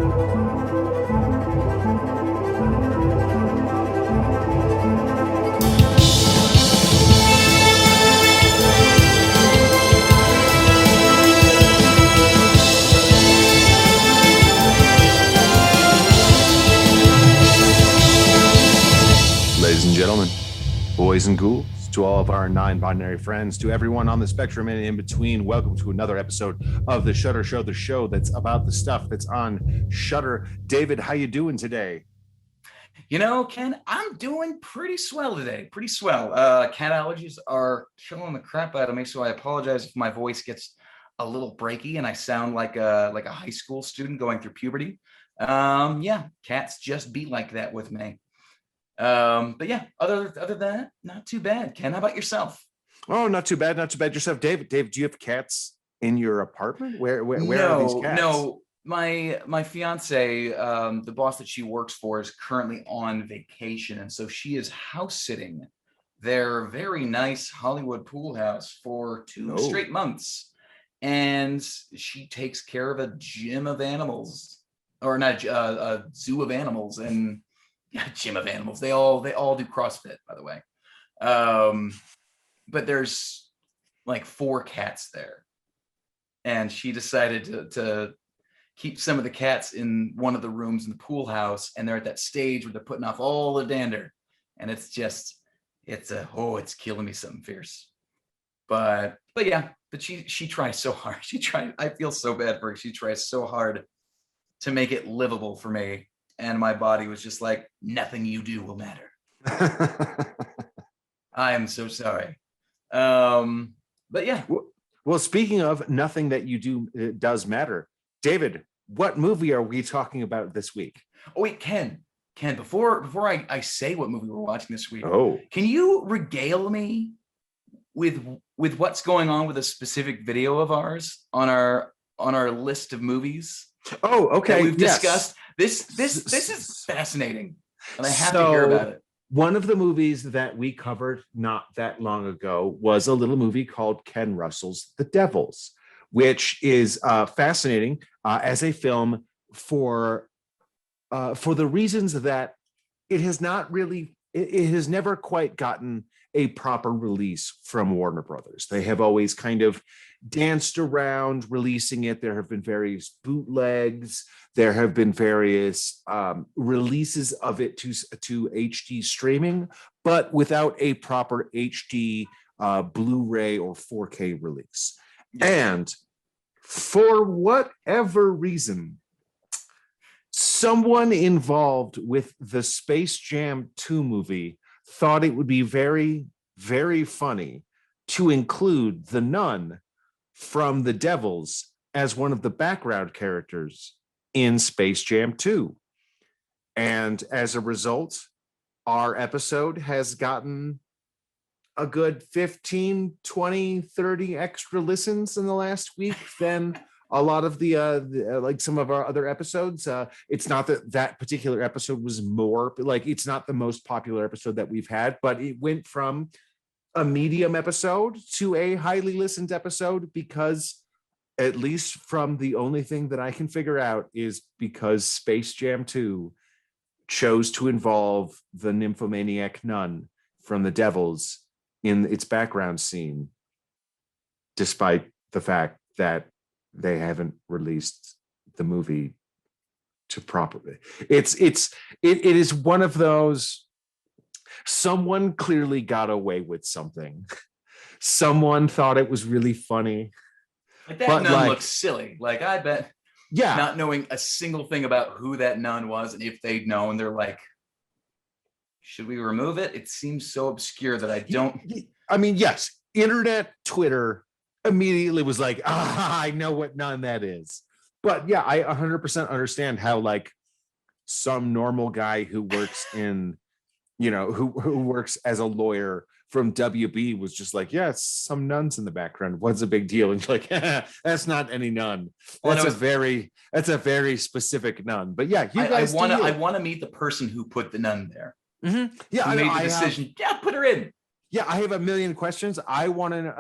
Ladies and gentlemen, boys and ghouls, to all of our non-binary friends, to everyone on the spectrum and in between, welcome to another episode of the Shutter Show, the show that's about the stuff that's on Shutter. David, how you doing today? You know, Ken, I'm doing pretty swell today. Pretty swell. Cat allergies are killing the crap out of me, so I apologize if my voice gets a little breaky and I sound like a high school student going through puberty. Yeah, cats just be like that with me. But yeah, other than that, not too bad. Ken, how about yourself? Oh, not too bad, not too bad yourself. David, do you have cats in your apartment? Where are these cats? No. My fiance, the boss that she works for, is currently on vacation, and so she is house sitting their very nice Hollywood pool house for two straight months, and she takes care of a gym of animals, or not a zoo of animals, and gym of animals. They all do CrossFit, by the way. But there's like 4 cats there, and she decided to keep some of the cats in one of the rooms in the pool house, and they're at that stage where they're putting off all the dander, and it's killing me something fierce. But she tries so hard. I feel so bad for her. She tries so hard to make it livable for me, and my body was just like, nothing you do will matter. I am so sorry. But yeah. Well, speaking of nothing that you do, it does matter. David, what movie are we talking about this week? Oh wait, Ken, before I say what movie we're watching this week, can you regale me with what's going on with a specific video of ours on our list of movies? Oh, okay. That we've discussed. This is fascinating, and I have to hear about it. One of the movies that we covered not that long ago was a little movie called Ken Russell's The Devils, which is fascinating as a film for the reasons that it has never quite gotten a proper release from Warner Brothers. They have always kind of danced around releasing it. There have been various bootlegs. There have been various releases of it to HD streaming, but without a proper HD Blu-ray or 4K release. And for whatever reason, someone involved with the Space Jam 2 movie thought it would be very, very funny to include the nun from The Devils as one of the background characters in Space Jam 2. And as a result, our episode has gotten a good 15, 20, 30 extra listens in the last week than a lot of the like some of our other episodes. It's not that particular episode was more, like it's not the most popular episode that we've had, but it went from a medium episode to a highly listened episode because, at least from the only thing that I can figure out, is because Space Jam 2 chose to involve the nymphomaniac nun from The Devils in its background scene, despite the fact that they haven't released the movie to properly. It is one of those, someone clearly got away with something. Someone thought it was really funny. Like that nun looks silly. Like I bet, yeah, not knowing a single thing about who that nun was, and if they'd known, they're like, should we remove it? It seems so obscure that I don't. I mean, yes, internet, Twitter immediately was like, I know what nun that is. But yeah, I 100% understand how like some normal guy who works in, who works as a lawyer from WB was just like, yeah, some nuns in the background. What's a big deal? And you're like, that's not any nun. That's a very specific nun. But yeah, I want to meet the person who put the nun there. Mm-hmm. Yeah, who made the decision. Put her in. Yeah, I have a million questions. I want to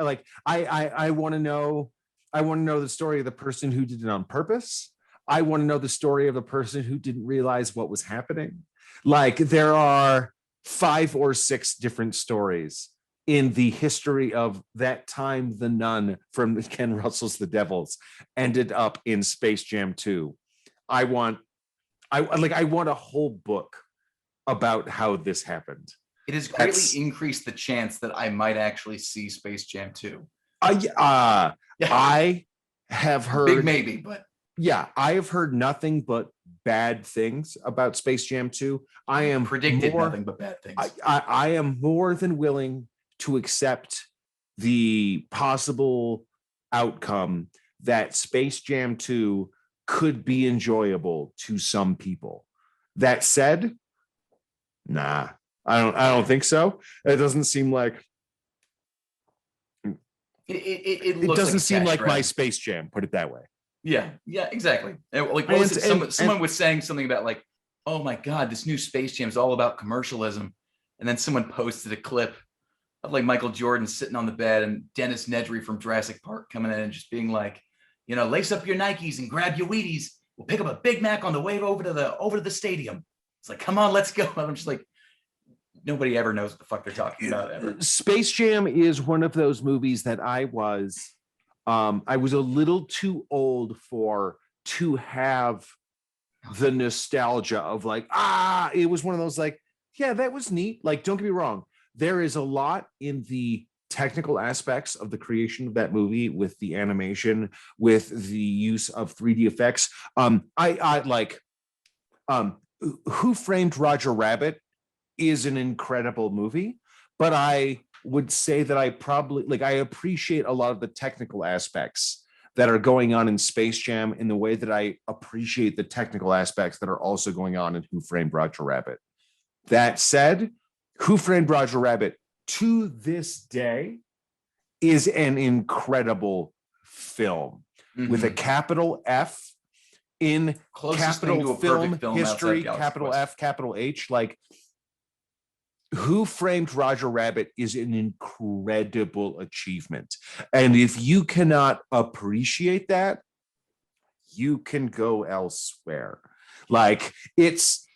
I want to know the story of the person who did it on purpose. I want to know the story of a person who didn't realize what was happening. Like there are 5 or 6 different stories in the history of that time the nun from Ken Russell's The Devils ended up in Space Jam 2. I want a whole book about how this happened. It has greatly increased the chance that I might actually see Space Jam 2. I have heard big maybe, but yeah, I have heard nothing but bad things about Space Jam 2. I am predicted nothing but bad things. I am more than willing to accept the possible outcome that Space Jam 2 could be enjoyable to some people. That said, nah, I don't think so. It doesn't seem like it doesn't seem like my Space Jam, put it that way. Yeah, exactly. Like someone was saying something about like, oh my God, this new Space Jam is all about commercialism. And then someone posted a clip of like Michael Jordan sitting on the bed and Dennis Nedry from Jurassic Park coming in and just being like, lace up your Nikes and grab your Wheaties. We'll pick up a Big Mac on the way over to the stadium. It's like, come on, let's go. And I'm just like, nobody ever knows what the fuck they're talking about ever. Space Jam is one of those movies that I was a little too old to have the nostalgia of like, it was one of those like, yeah, that was neat. Like, don't get me wrong. There is a lot in the technical aspects of the creation of that movie with the animation, with the use of 3D effects. I like Who Framed Roger Rabbit is an incredible movie, but I would say that I appreciate a lot of the technical aspects that are going on in Space Jam in the way that I appreciate the technical aspects that are also going on in Who Framed Roger Rabbit. That said, Who Framed Roger Rabbit to this day is an incredible film with a capital F in closest capital film history, capital F, capital H. Like, Who Framed Roger Rabbit is an incredible achievement. And if you cannot appreciate that, you can go elsewhere. Like, it's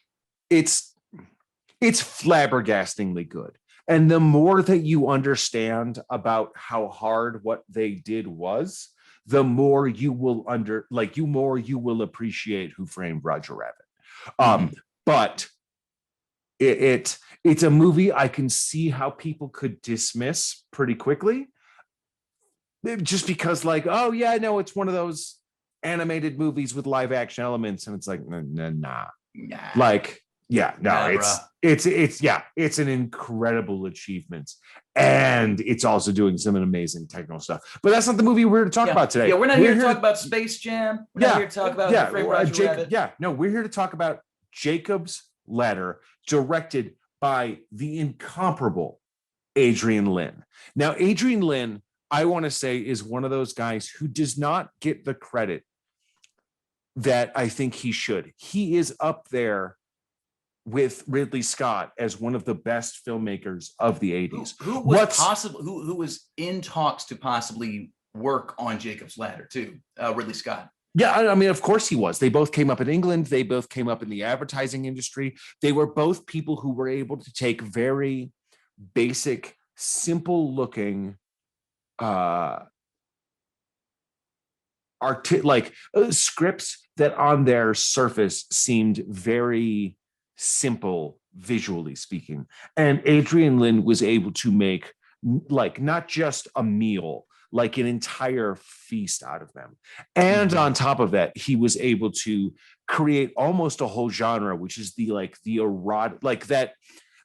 flabbergastingly good. And the more that you understand about how hard what they did was, the more you will appreciate Who Framed Roger Rabbit. But it's a movie I can see how people could dismiss pretty quickly, just because like, oh yeah, no, it's one of those animated movies with live action elements, and it's like, nah. Like, yeah, no, it's an incredible achievement, and it's also doing some amazing technical stuff. But that's not the movie we're here to talk about today. Yeah, we're not here to talk about Space Jam. We're not here to talk about Who Framed Roger Rabbit. We're here to talk about Jacob's Ladder, directed by the incomparable Adrian Lyne. Now, Adrian Lyne, I want to say, is one of those guys who does not get the credit that I think he should. He is up there with Ridley Scott as one of the best filmmakers of the 80s. Who was in talks to possibly work on Jacob's Ladder too? Ridley Scott. Yeah, I mean, of course he was. They both came up in England. They both came up in the advertising industry. They were both people who were able to take very basic, simple looking scripts that on their surface seemed very simple, visually speaking. And Adrian Lyne was able to make like not just a meal, like an entire feast out of them. And on top of that, he was able to create almost a whole genre, which is the erotic, like that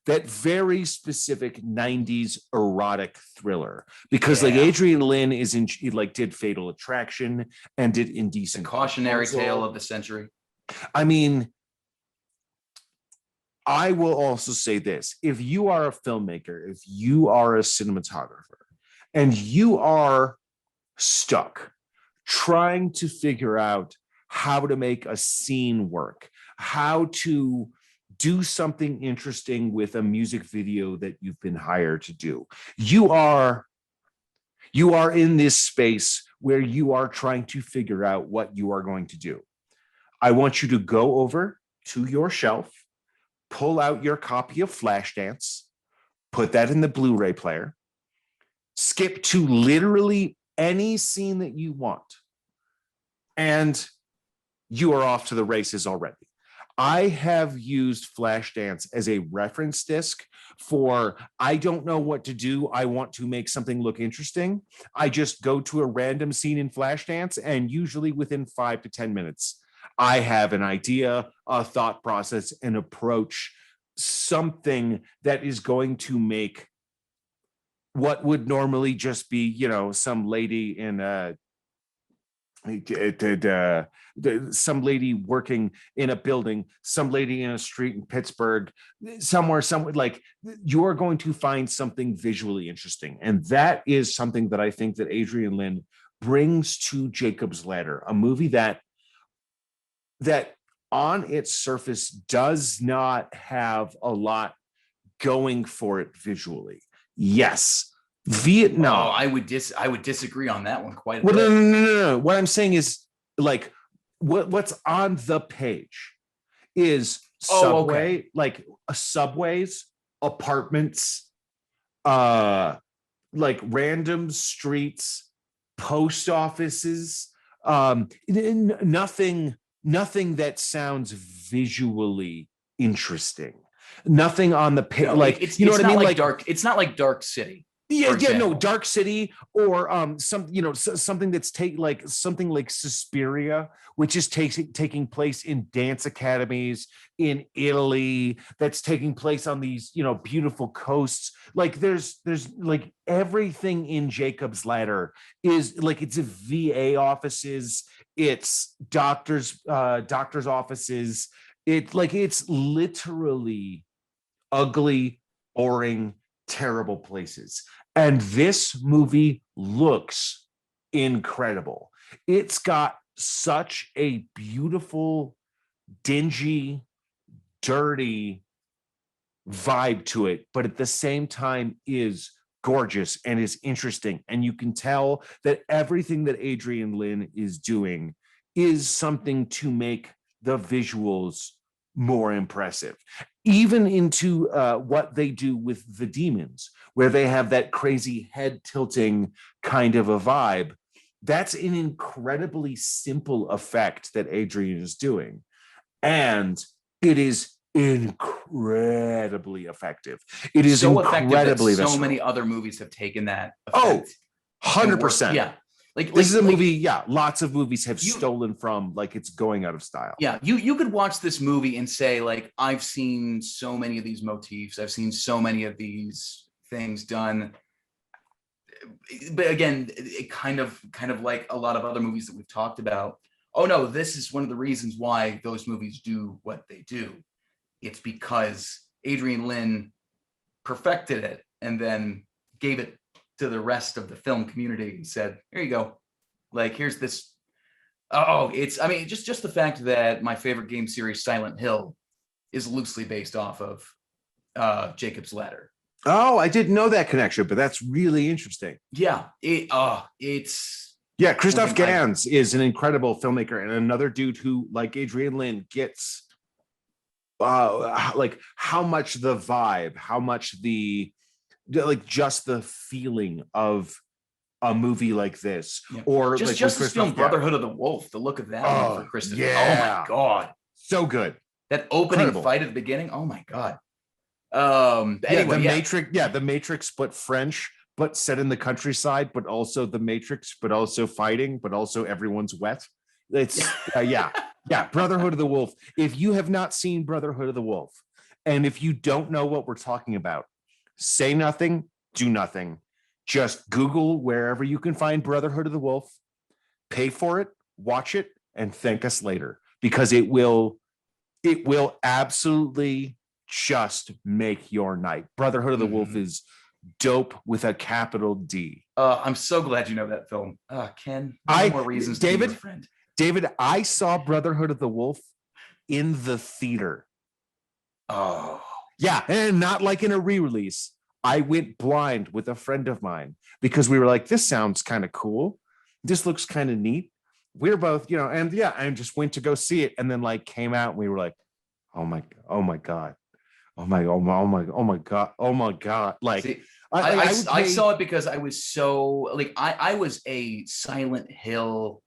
very specific 90s erotic thriller. Because like Adrian Lyne did Fatal Attraction and did Indecent Cautionary Tale of the Century. I mean, I will also say this: if you are a filmmaker, if you are a cinematographer, and you are stuck trying to figure out how to make a scene work, how to do something interesting with a music video that you've been hired to do, you are in this space where you are trying to figure out what you are going to do. I want you to go over to your shelf, pull out your copy of Flashdance, put that in the Blu-ray player, skip to literally any scene that you want, and you are off to the races already. I have used Flashdance as a reference disc for, I don't know what to do. I want to make something look interesting. I just go to a random scene in Flashdance, and usually within 5 to 10 minutes, I have an idea, a thought process, an approach, something that is going to make what would normally just be, some lady in some lady working in a building, some lady in a street in Pittsburgh, somewhere, like, you're going to find something visually interesting. And that is something that I think that Adrian Lyne brings to Jacob's Ladder, a movie that on its surface does not have a lot going for it visually. Yes, Vietnam. Oh, I would disagree on that one quite a bit. No. What I'm saying is, like, what's on the page is subway, like subways, apartments, like random streets, post offices, nothing that sounds visually interesting. Nothing on the page, like, it's what I mean? Like dark. It's not like Dark City. Dark City, or something that's something like Suspiria, which is taking place in dance academies in Italy, that's taking place on these beautiful coasts. Like there's like everything in Jacob's Ladder is like, it's a VA offices, it's doctors offices, it's literally ugly, boring, terrible places. And this movie looks incredible. It's got such a beautiful, dingy, dirty vibe to it, but at the same time is gorgeous and is interesting. And you can tell that everything that Adrian Lyne is doing is something to make the visuals more impressive, even into what they do with the demons, where they have that crazy head tilting kind of a vibe. That's an incredibly simple effect that Adrian is doing, and it is incredibly effective. It is so incredibly effective that so many other movies have taken that effect. 100%. Yeah. This is a movie, lots of movies have stolen from, like, it's going out of style. Yeah, you could watch this movie and say, like, I've seen so many of these motifs, I've seen so many of these things done. But again, it kind of like a lot of other movies that we've talked about. Oh no, this is one of the reasons why those movies do what they do. It's because Adrian Lyne perfected it and then gave it to the rest of the film community and said, here you go. Like, here's this. Just the fact that my favorite game series, Silent Hill, is loosely based off of Jacob's Ladder. Oh, I didn't know that connection, but that's really interesting. Yeah, Christoph Gans is an incredible filmmaker and another dude who, like Adrian Lyne, gets like how much the vibe, how much the, like, just the feeling of a movie like this, or just this film Brotherhood of the Wolf. The look of that one for Christopher. Oh my god, so good. That opening fight at the beginning. Oh my god. The Matrix, but French, but set in the countryside, but also the Matrix, but also fighting, but also everyone's wet. It's Brotherhood of the Wolf. If you have not seen Brotherhood of the Wolf, and if you don't know what we're talking about, say nothing, do nothing. Just Google wherever you can find Brotherhood of the Wolf, pay for it, watch it, and thank us later, because it will absolutely just make your night. Brotherhood of the Wolf is dope with a capital D. I'm so glad you know that film. Ken, more reasons to be your friend. David, I saw Brotherhood of the Wolf in the theater. Oh. Yeah, and not like in a re-release. I went blind with a friend of mine because we were like, this sounds kind of cool. This looks kind of neat. we were both, and yeah, I just went to go see it, and then like came out, and we were like, oh my god, oh my god, oh my god, like. See, I would I pay. saw it because I was so like I was a Silent Hill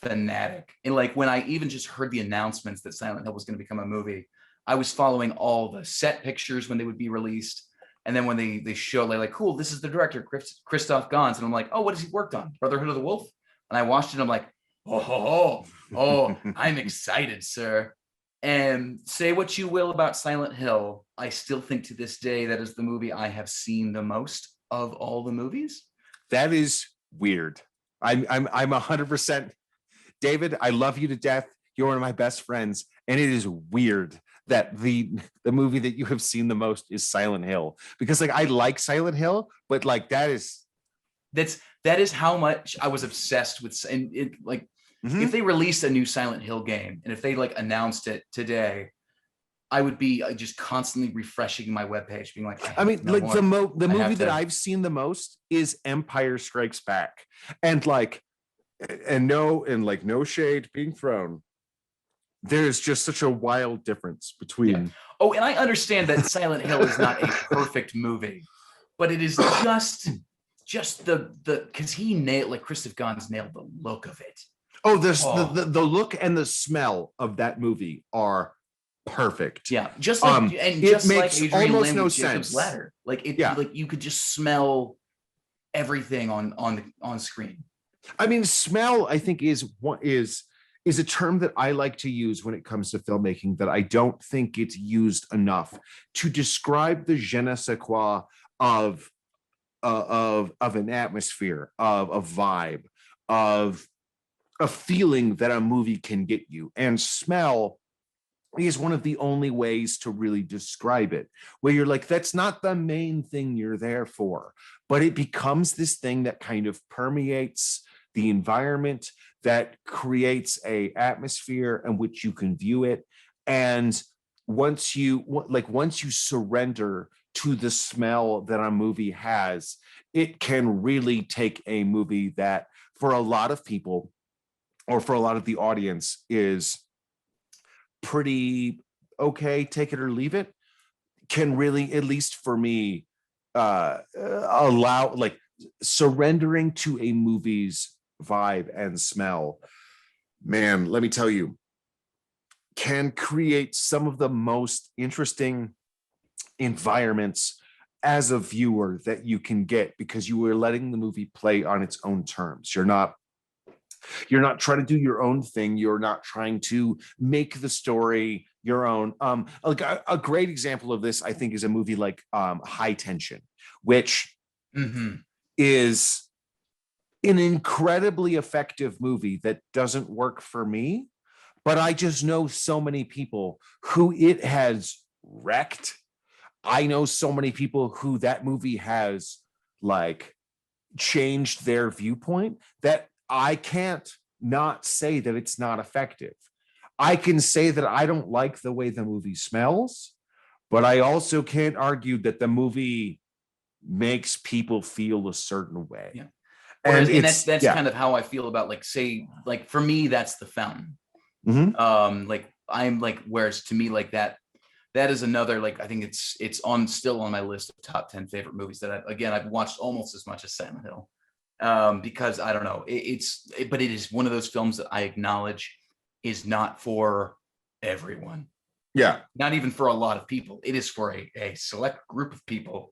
fanatic, and like when I even just heard the announcements that Silent Hill was going to become a movie, I was following all the set pictures when they would be released, and then when they show like cool, this is the director Christoph Gans, and I'm like, oh, what has he worked on? Brotherhood of the Wolf. And I watched it, and I'm like, oh, I'm excited, sir. And say what you will about Silent Hill, I still think to this day that is the movie I have seen the most of all the movies. That is weird. I'm 100%. David, I love you to death. You're one of my best friends, and it is weird that the movie that you have seen the most is Silent Hill, because like I like Silent Hill, but like that is how much I was obsessed with, and it like. Mm-hmm. If they released a new Silent Hill game, and if they like announced it today, I would be just constantly refreshing my webpage, being like, I mean, like the movie that I've seen the most is Empire Strikes Back, and like, and no shade being thrown. There's just such a wild difference between. Yeah. Oh, and I understand that Silent Hill is not a perfect movie, but it is just the because he nailed, like Christoph Gans nailed the look of it. Oh, the look and the smell of that movie are perfect. Yeah, just like it makes like Adrian almost Lyne no with sense. Jacob's Ladder, like it, like you could just smell everything on screen. I mean, smell, I think is a term that I like to use when it comes to filmmaking that I don't think it's used enough to describe the je ne sais quoi of an atmosphere, of a vibe, of a feeling that a movie can get you. And smell is one of the only ways to really describe it, where you're like, that's not the main thing you're there for, but it becomes this thing that kind of permeates the environment, that creates a atmosphere in which you can view it. And once you surrender to the smell that a movie has, it can really take a movie that for a lot of people, or for a lot of the audience, is pretty okay, take it or leave it, can really, at least for me, allow, like, surrendering to a movie's vibe and smell, man, let me tell you, can create some of the most interesting environments as a viewer that you can get, because you are letting the movie play on its own terms. You're not trying to do your own thing. You're not trying to make the story your own. Like a great example of this, I think, is a movie like High Tension, which is an incredibly effective movie that doesn't work for me, but I just know so many people who it has wrecked. I know so many people who that movie has like changed their viewpoint, that I can't not say that it's not effective. I can say that I don't like the way the movie smells, but I also can't argue that the movie makes people feel a certain way. Yeah. And that's kind of how I feel about, like, say, like for me, that's The Fountain. Like I'm like, whereas to me, like that is another, like, I think it's still on my list of top 10 favorite movies that I've watched almost as much as Silent Hill. Because I don't know, but it is one of those films that I acknowledge is not for everyone. Yeah. Not even for a lot of people. It is for a select group of people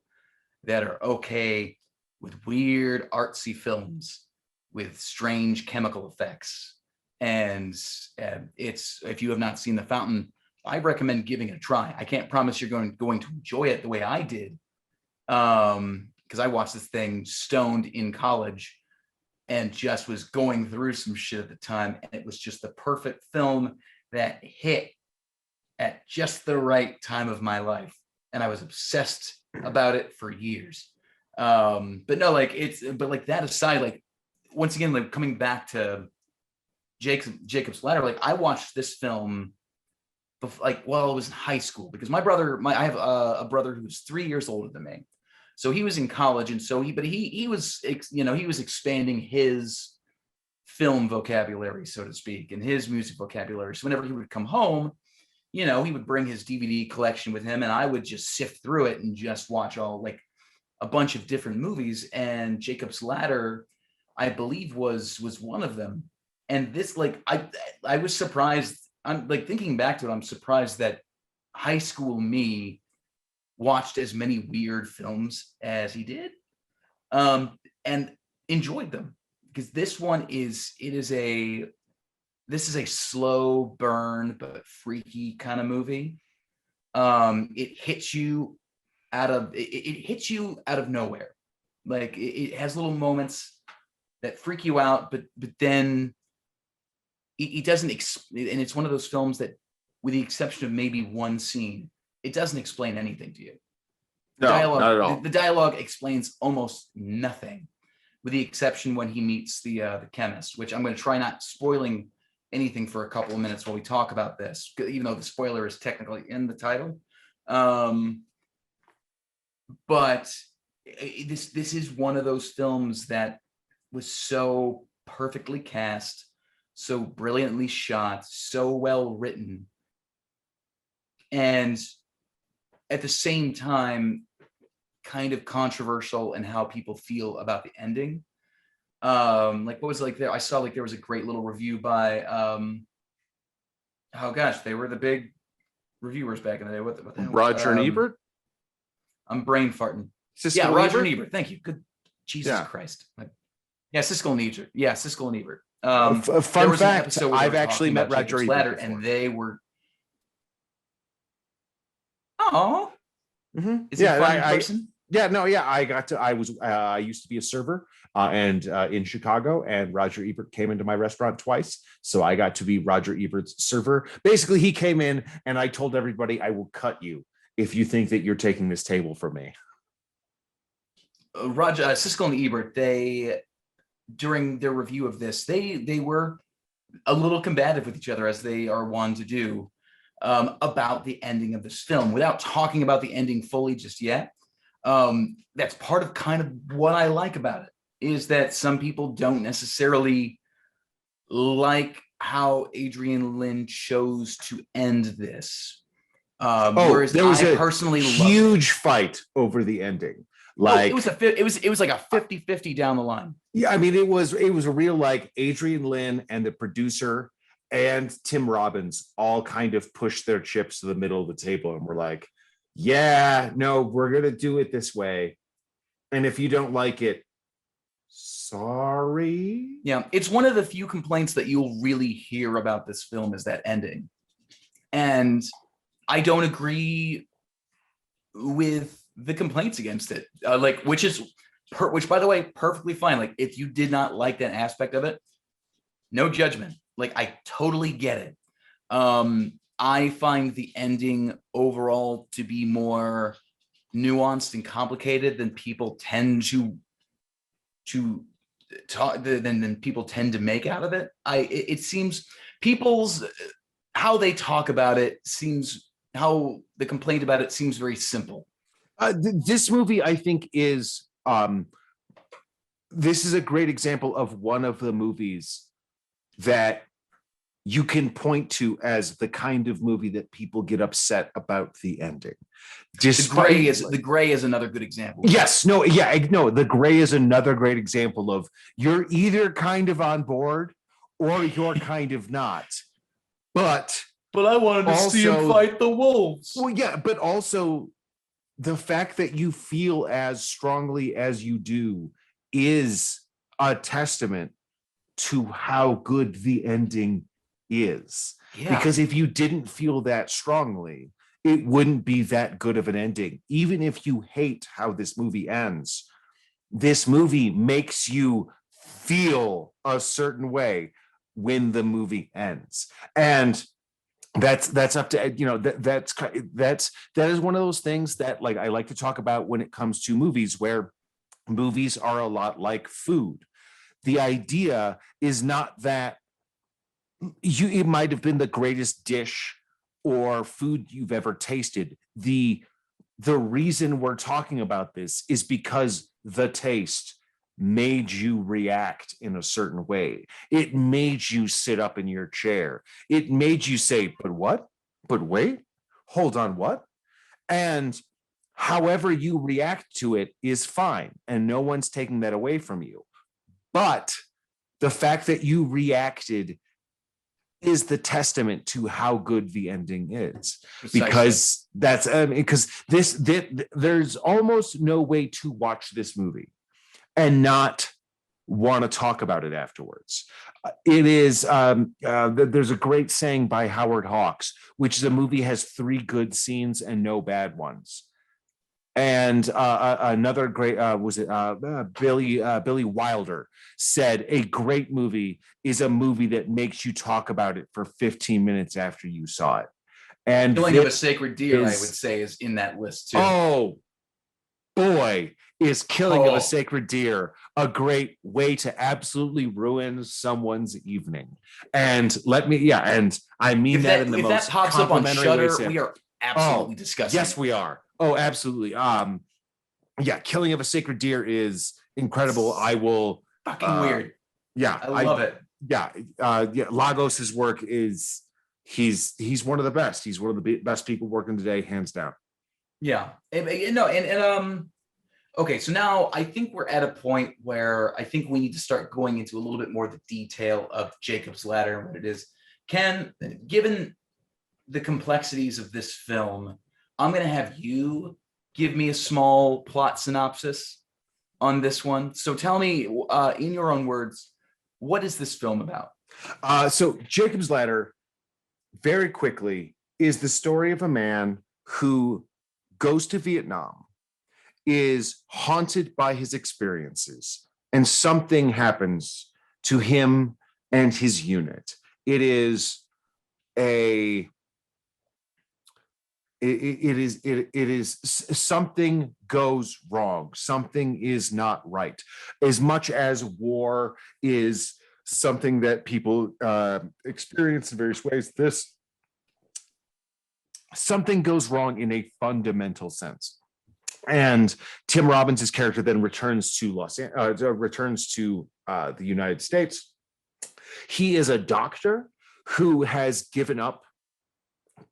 that are okay with weird artsy films with strange chemical effects. And it's, if you have not seen The Fountain, I recommend giving it a try. I can't promise you're going to enjoy it the way I did. Because I watched this thing stoned in college and just was going through some shit at the time. And it was just the perfect film that hit at just the right time of my life. And I was obsessed about it for years. But no, like but like that aside, like once again, like coming back to Jacob's Ladder, like I watched this film like while I was in high school, because I have a brother who's 3 years older than me. So he was in college, and so he was expanding his film vocabulary, so to speak, and his music vocabulary. So whenever he would come home, he would bring his DVD collection with him, and I would just sift through it and just watch all like a bunch of different movies. And Jacob's Ladder, I believe, was one of them. And this, like, I was surprised. I'm like, thinking back to it, I'm surprised that high school me watched as many weird films as he did, and enjoyed them, because this is a slow burn but freaky kind of movie. It hits you out of nowhere. Like, it has little moments that freak you out, but then it doesn't. And it's one of those films that, with the exception of maybe one scene, it doesn't explain anything to you. No, not at all. The dialogue explains almost nothing, with the exception when he meets the chemist, which I'm going to try not spoiling anything for a couple of minutes while we talk about this, even though the spoiler is technically in the title. But this is one of those films that was so perfectly cast, so brilliantly shot, so well written, and at the same time kind of controversial in how people feel about the ending. Like, what was like there? I saw like there was a great little review by oh gosh, they were the big reviewers back in the day. What the hell? Roger and Ebert? I'm brain farting. Siskel Roger Ebert? and Ebert. Thank you. Good. Jesus Yeah. Christ. Yeah, Siskel and Ebert. Yeah, Siskel and Ebert. Fun fact, I've actually met Roger Ebert Ladder, before. and they were. Oh. Mm-hmm. Is he a fun person? I used to be a server and in Chicago, and Roger Ebert came into my restaurant twice. So I got to be Roger Ebert's server. Basically, he came in and I told everybody, I will cut you if you think that you're taking this table from me. Siskel and Ebert, they, during their review of this, they were a little combative with each other, as they are wont to do, about the ending of this film, without talking about the ending fully just yet. That's part of kind of what I like about it, is that some people don't necessarily like how Adrian Lyne chose to end this. Whereas there was I a personally huge fight over the ending. Like, it was like a 50-50 down the line. Yeah, I mean, it was a real, like, Adrian Lyne and the producer and Tim Robbins all kind of pushed their chips to the middle of the table, and we're like, yeah, no, we're gonna do it this way. And if you don't like it, sorry. Yeah, it's one of the few complaints that you'll really hear about this film, is that ending. And I don't agree with the complaints against it, which by the way, perfectly fine. Like, if you did not like that aspect of it, no judgment. Like, I totally get it. I find the ending overall to be more nuanced and complicated than people tend to talk, than people tend to make out of it. It seems people's, how they talk about it seems, how the complaint about it seems very simple. This movie, I think, is this is a great example of one of the movies that you can point to as the kind of movie that people get upset about the ending. The Gray is another good example. Yes, no, yeah, no. The Gray is another great example of, you're either kind of on board or you're kind of not. But I wanted to see him fight the wolves. Well, yeah, but also the fact that you feel as strongly as you do is a testament to how good the ending is. Yeah. Because if you didn't feel that strongly, it wouldn't be that good of an ending. Even if you hate how this movie ends, this movie makes you feel a certain way when the movie ends. And that's up to, that is one of those things that, like, I like to talk about when it comes to movies, where movies are a lot like food. The idea is not that it might have been the greatest dish or food you've ever tasted. The reason we're talking about this is because the taste made you react in a certain way. It made you sit up in your chair. It made you say, but what? But wait, hold on, what? And however you react to it is fine. And no one's taking that away from you. But the fact that you reacted is the testament to how good the ending is. Precisely. Because that's because there's almost no way to watch this movie and not want to talk about it afterwards. It is there's a great saying by Howard Hawks, which is a movie has 3 good scenes and no bad ones. And another great Billy Wilder said a great movie is a movie that makes you talk about it for 15 minutes after you saw it. And Killing of a Sacred Deer, I would say, is in that list too. Oh boy, is Killing of a Sacred Deer a great way to absolutely ruin someone's evening. And and I mean that in the most if that pops up on Shudder, we are absolutely discussing. Yes, we are. Oh, absolutely. Killing of a Sacred Deer is incredible. I will fucking weird. Yeah, I love it. Yeah, Lagos's work is he's one of the best. He's one of the best people working today, hands down. Yeah, okay, so now I think we're at a point where I think we need to start going into a little bit more of the detail of Jacob's Ladder and what it is. Ken, given the complexities of this film, I'm going to have you give me a small plot synopsis on this one. So tell me, in your own words, what is this film about? So Jacob's Ladder, very quickly, is the story of a man who goes to Vietnam, is haunted by his experiences, and something happens to him and his unit. It is something goes wrong. Something is not right. As much as war is something that people experience in various ways, something goes wrong in a fundamental sense. And Tim Robbins' character then returns to the United States. He is a doctor who has given up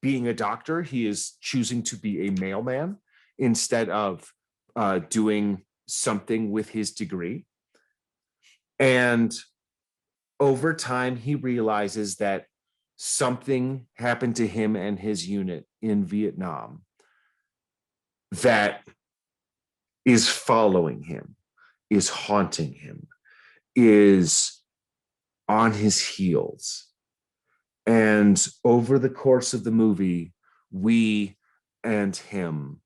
being a doctor. He is choosing to be a mailman instead of doing something with his degree. And over time, he realizes that something happened to him and his unit in Vietnam that is following him, is haunting him, is on his heels. And over the course of the movie, we and him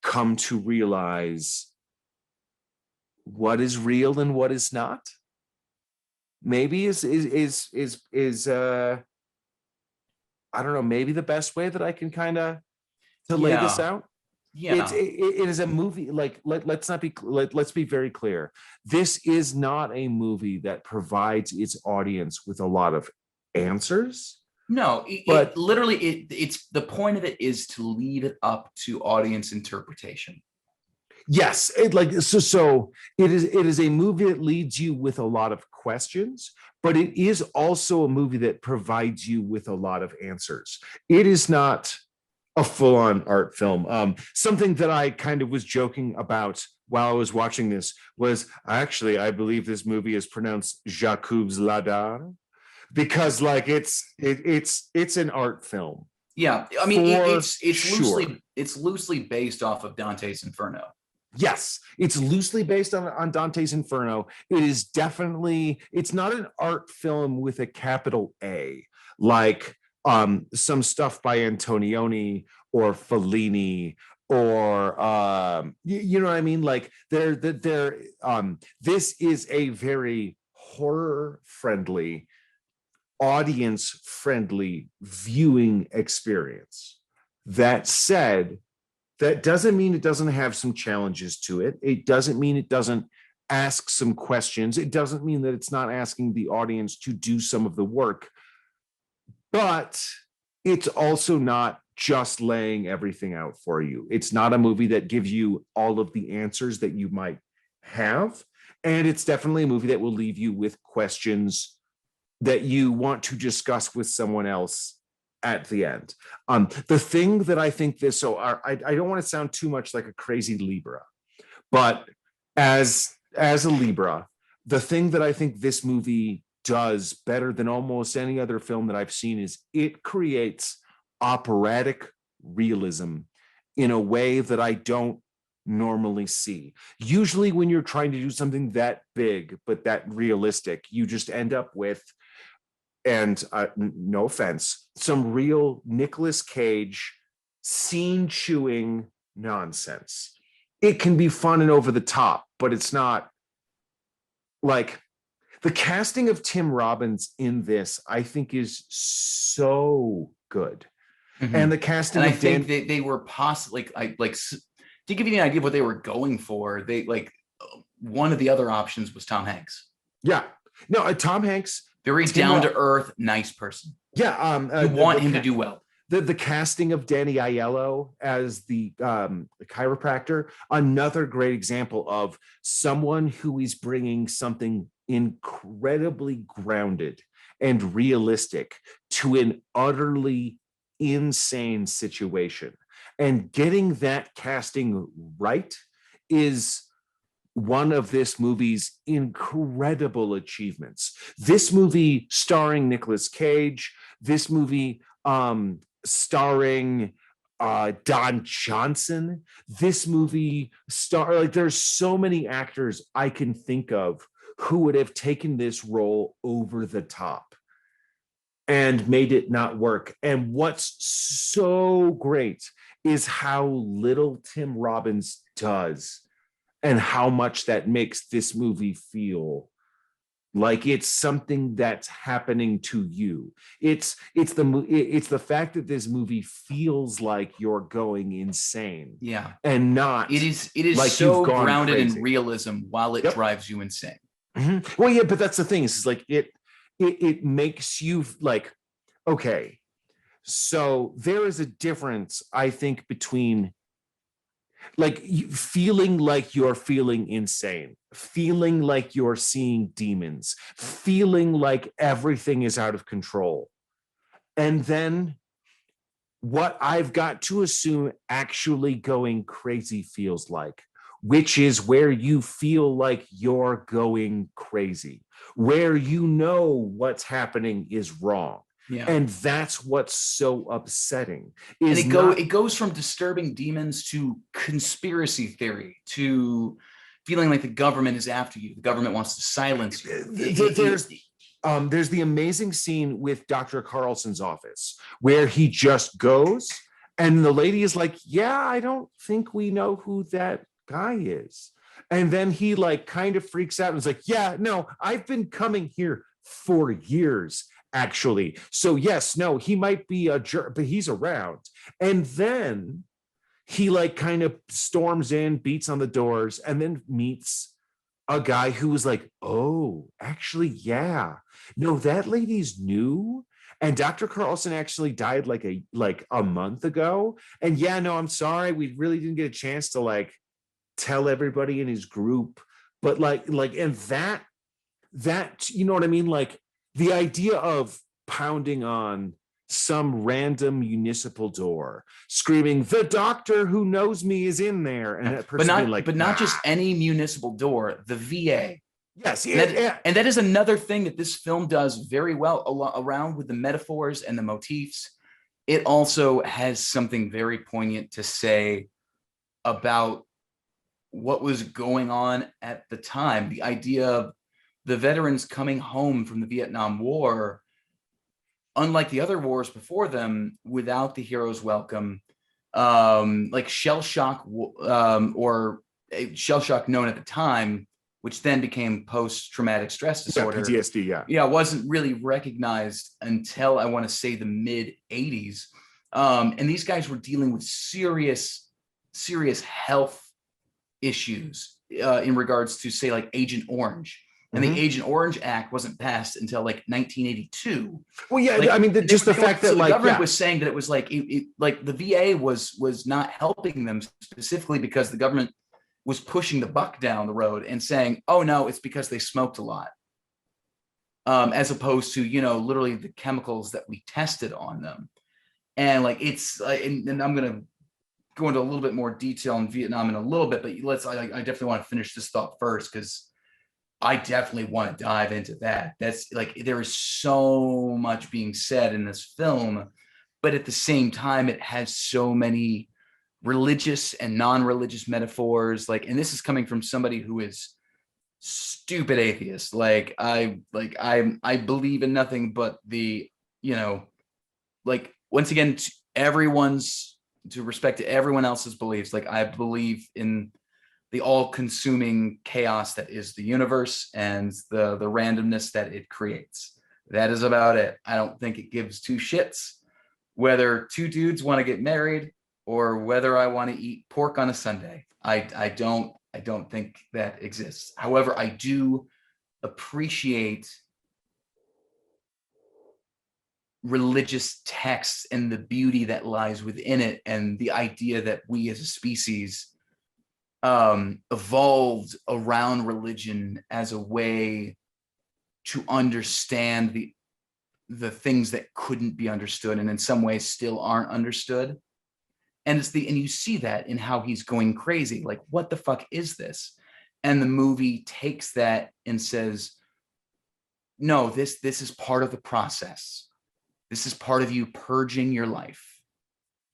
come to realize what is real and what is not. Maybe is I don't know, maybe the best way that I can kind of lay this out. Yeah, it is a movie. Like let's be very clear. This is not a movie that provides its audience with a lot of answers. No, it's the point of it is to lead it up to audience interpretation. Yes, so it is a movie that leads you with a lot of questions, but it is also a movie that provides you with a lot of answers. It is not a full-on art film. Something that I kind of was joking about while I was watching this was actually, I believe this movie is pronounced Jacob's Ladder, because like it's an art film. Yeah, I mean it's loosely based off of Dante's Inferno. Yes, it's loosely based on Dante's Inferno. It is definitely, it's not an art film with a capital A, like some stuff by Antonioni or Fellini or you know what I mean? Like this is a very horror friendly, audience friendly viewing experience. That said, that doesn't mean it doesn't have some challenges to it. It doesn't mean it doesn't ask some questions. It doesn't mean that it's not asking the audience to do some of the work. But it's also not just laying everything out for you. It's not a movie that gives you all of the answers that you might have. And it's definitely a movie that will leave you with questions that you want to discuss with someone else at the end. The thing that I think this, so I don't want to sound too much like a crazy Libra, but as a Libra, the thing that I think this movie does better than almost any other film that I've seen is it creates operatic realism in a way that I don't normally see. Usually when you're trying to do something that big but that realistic, you just end up with, and no offense, some real Nicolas Cage scene chewing nonsense. It can be fun and over the top, but it's not like the casting of Tim Robbins in this, I think, is so good. Mhm. And the casting, and I of think Dan, they were possibly to give you an idea of what they were going for. They one of the other options was Tom Hanks. yeah, no, Tom Hanks, Very down to earth, nice person. yeah, You want him to do well. The casting of Danny Aiello as the chiropractor, another great example of someone who is bringing something incredibly grounded and realistic to an utterly insane situation. And getting that casting right is one of this movie's incredible achievements. This movie starring Nicolas Cage, this movie starring Don Johnson, this movie there's so many actors I can think of who would have taken this role over the top and made it not work. And what's so great is how little Tim Robbins does and how much that makes this movie feel like it's something that's happening to you. It's the fact that this movie feels like you're going insane. Yeah. And not it is like so you've gone grounded crazy. in realism while it Yep. drives you insane. Mm-hmm. Well, yeah, but that's the thing. It's like it makes you like, okay, so there is a difference, I think, between like feeling like you're feeling insane, feeling like you're seeing demons, feeling like everything is out of control. And then what I've got to assume actually going crazy feels like, which is where you feel like you're going crazy, where you know what's happening is wrong. Yeah. And that's what's so upsetting. And it goes from disturbing demons to conspiracy theory to feeling like the government is after you. The government wants to silence you. There's the amazing scene with Dr. Carlson's office where he just goes and the lady is like, yeah, I don't think we know who that guy is. And then he like kind of freaks out and is like, yeah, no, I've been coming here for years, actually. So yes, no, he might be a jerk, but he's around. And then he like kind of storms in, beats on the doors, and then meets a guy who was like, oh, actually, yeah, no, that lady's new. And Dr. Carlson actually died like a month ago. And yeah, no, I'm sorry, we really didn't get a chance to like tell everybody in his group. But like, and that, you know what I mean? Like the idea of pounding on some random municipal door, screaming, "The doctor who knows me is in there," and that person being like, but not just any municipal door, the VA. Yes, and that is another thing that this film does very well around with the metaphors and the motifs. It also has something very poignant to say about what was going on at the time. The idea of the veterans coming home from the Vietnam War, unlike the other wars before them, without the hero's welcome, like shell shock, or shell shock known at the time, which then became post-traumatic stress disorder. Yeah, PTSD, yeah, wasn't really recognized until I want to say the mid 80s. And these guys were dealing with serious health issues in regards to, say, like Agent Orange. And the Agent Orange Act wasn't passed until like 1982. Well, yeah, like, I mean, just the fact that the government was saying that it was like, like the VA was not helping them specifically because the government was pushing the buck down the road and saying, oh no, it's because they smoked a lot. As opposed to, literally the chemicals that we tested on them. And like, it's, and I'm going to go into a little bit more detail in Vietnam in a little bit, but I definitely want to finish this thought first, because I definitely want to dive into that. That's like, there is so much being said in this film, but at the same time, it has so many religious and non-religious metaphors. Like, and this is coming from somebody who is stupid atheist. Like I believe in nothing but the, like, once again, to respect to everyone else's beliefs. Like, I believe in the all-consuming chaos that is the universe and the randomness that it creates. That is about it. I don't think it gives two shits whether two dudes want to get married or whether I want to eat pork on a Sunday. I don't think that exists. However, I do appreciate religious texts and the beauty that lies within it, and the idea that we as a species evolved around religion as a way to understand the things that couldn't be understood, and in some ways still aren't understood. And you see that in how he's going crazy. Like, what the fuck is this? And the movie takes that and says, no, this is part of the process. This is part of you purging your life.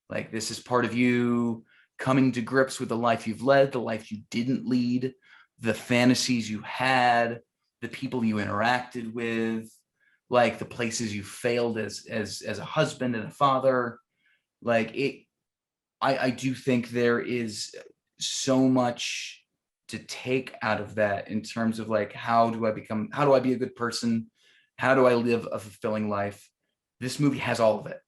Like, this is part of you coming to grips with the life you've led, the life you didn't lead, the fantasies you had, the people you interacted with, like the places you failed as a husband and a father. Like, I do think there is so much to take out of that in terms of like, how do I be a good person? How do I live a fulfilling life? This movie has all of it.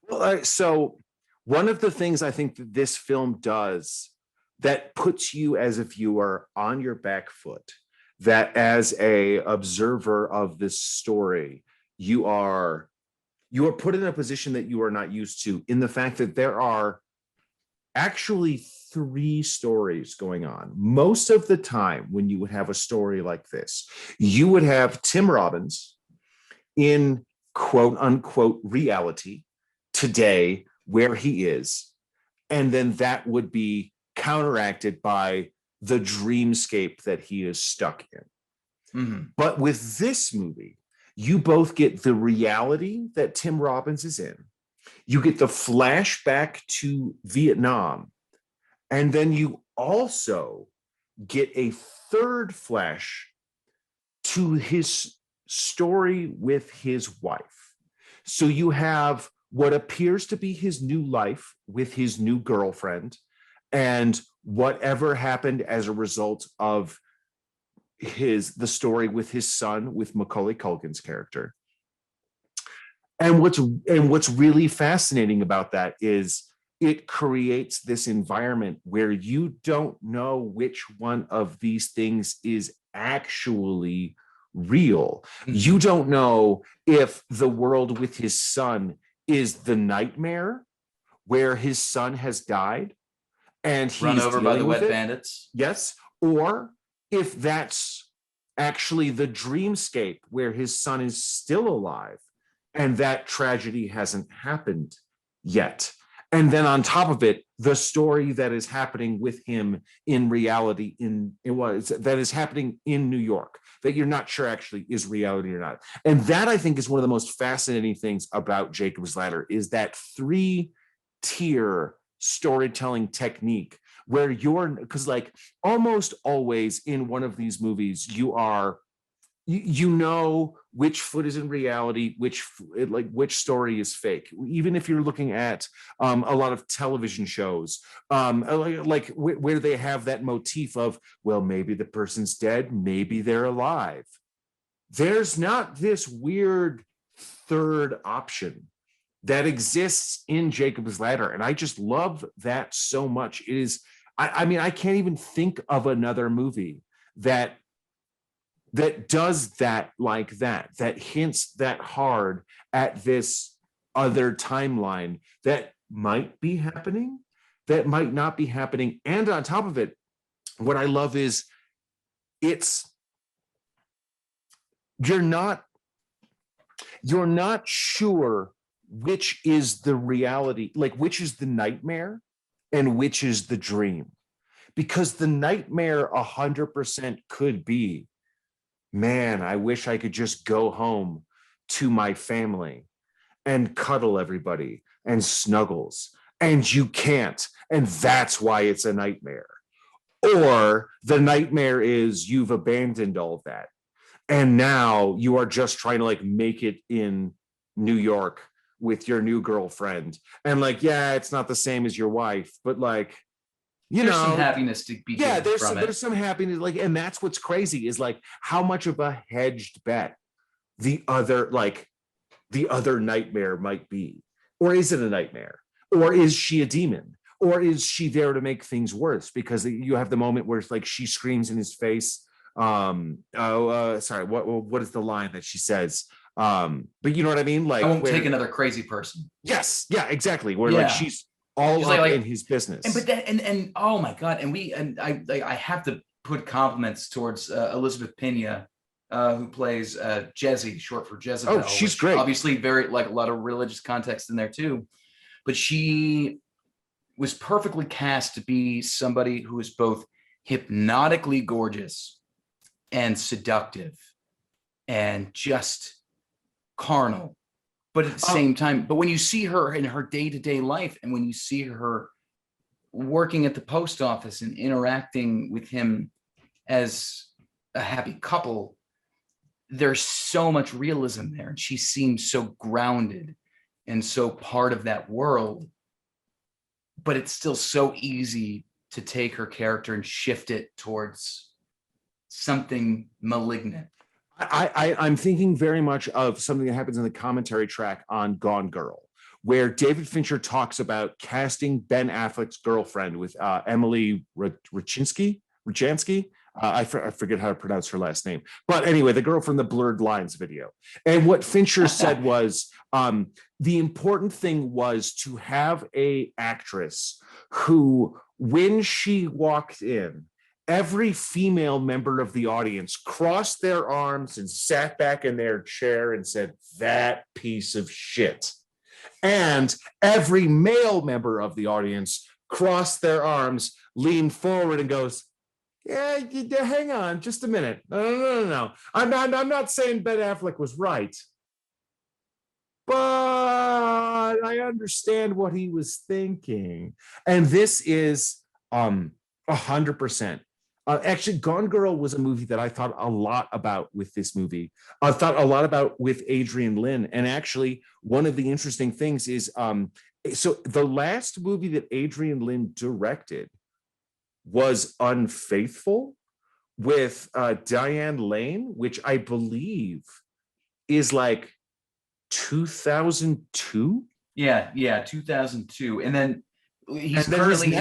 Well, so one of the things I think that this film does that puts you as a viewer on your back foot, that as a observer of this story, you are put in a position that you are not used to, in the fact that there are actually 3 stories going on. Most of the time when you would have a story like this, you would have Tim Robbins in quote unquote reality today, where he is, and then that would be counteracted by the dreamscape that he is stuck in. Mm-hmm. But with this movie, you both get the reality that Tim Robbins is in, you get the flashback to Vietnam, and then you also get a third flash to his story with his wife. So you have what appears to be his new life with his new girlfriend, and whatever happened as a result of the story with his son, with Macaulay Culkin's character. And what's really fascinating about that is it creates this environment where you don't know which one of these things is actually real. You don't know if the world with his son is the nightmare where his son has died and he's run over by the wet it. bandits. Yes. Or if that's actually the dreamscape where his son is still alive and that tragedy hasn't happened yet. And then on top of it, the story that is happening with him in reality that is happening in New York, that you're not sure actually is reality or not. And that, I think, is one of the most fascinating things about Jacob's Ladder, is that 3-tier storytelling technique where because like almost always in one of these movies, you know which foot is in reality, which story is fake. Even if you're looking at a lot of television shows, like where they have that motif of, well, maybe the person's dead, maybe they're alive. There's not this weird third option that exists in Jacob's Ladder, and I just love that so much. It is, I mean, I can't even think of another movie that does that like that hints that hard at this other timeline that might be happening, that might not be happening. And on top of it, what I love is it's you're not sure which is the reality, like which is the nightmare and which is the dream. Because the nightmare 100% could be, man, I wish I could just go home to my family and cuddle everybody and snuggles. And you can't. And that's why it's a nightmare. Or the nightmare is you've abandoned all of that. And now you are just trying to like make it in New York with your new girlfriend. And like, yeah, it's not the same as your wife, but like, there's some happiness to be yeah, there's some happiness, like, and that's what's crazy is like how much of a hedged bet the other nightmare might be. Or is it a nightmare? Or is she a demon? Or is she there to make things worse? Because you have the moment where it's like she screams in his face. Sorry, what is the line that she says? But you know what I mean? Like, I won't take another crazy person. Yes, yeah, exactly. Where like she's all up in his business. And oh my God, I have to put compliments towards Elizabeth Pena, who plays Jezzy, short for Jezebel. Oh, she's great. Obviously, very like a lot of religious context in there too, but she was perfectly cast to be somebody who is both hypnotically gorgeous and seductive and just carnal, but at the same time, but when you see her in her day-to-day life and when you see her working at the post office and interacting with him as a happy couple, there's so much realism there, and she seems so grounded and so part of that world, but it's still so easy to take her character and shift it towards something malignant. I'm thinking very much of something that happens in the commentary track on Gone Girl, where David Fincher talks about casting Ben Affleck's girlfriend with Emily Rachinsky. I forget how to pronounce her last name. But anyway, the girl from the Blurred Lines video. And what Fincher said was the important thing was to have an actress who, when she walked in, every female member of the audience crossed their arms and sat back in their chair and said, "That piece of shit." And every male member of the audience crossed their arms, leaned forward and goes, "Yeah, hang on just a minute. No. I'm not saying Ben Affleck was right, but I understand what he was thinking." And this is 100%. Actually, Gone Girl was a movie that I thought a lot about with this movie. I thought a lot about with Adrian Lyne. And actually, one of the interesting things is, so the last movie that Adrian Lyne directed was Unfaithful with Diane Lane, which I believe is like 2002. Yeah, 2002. And then he's currently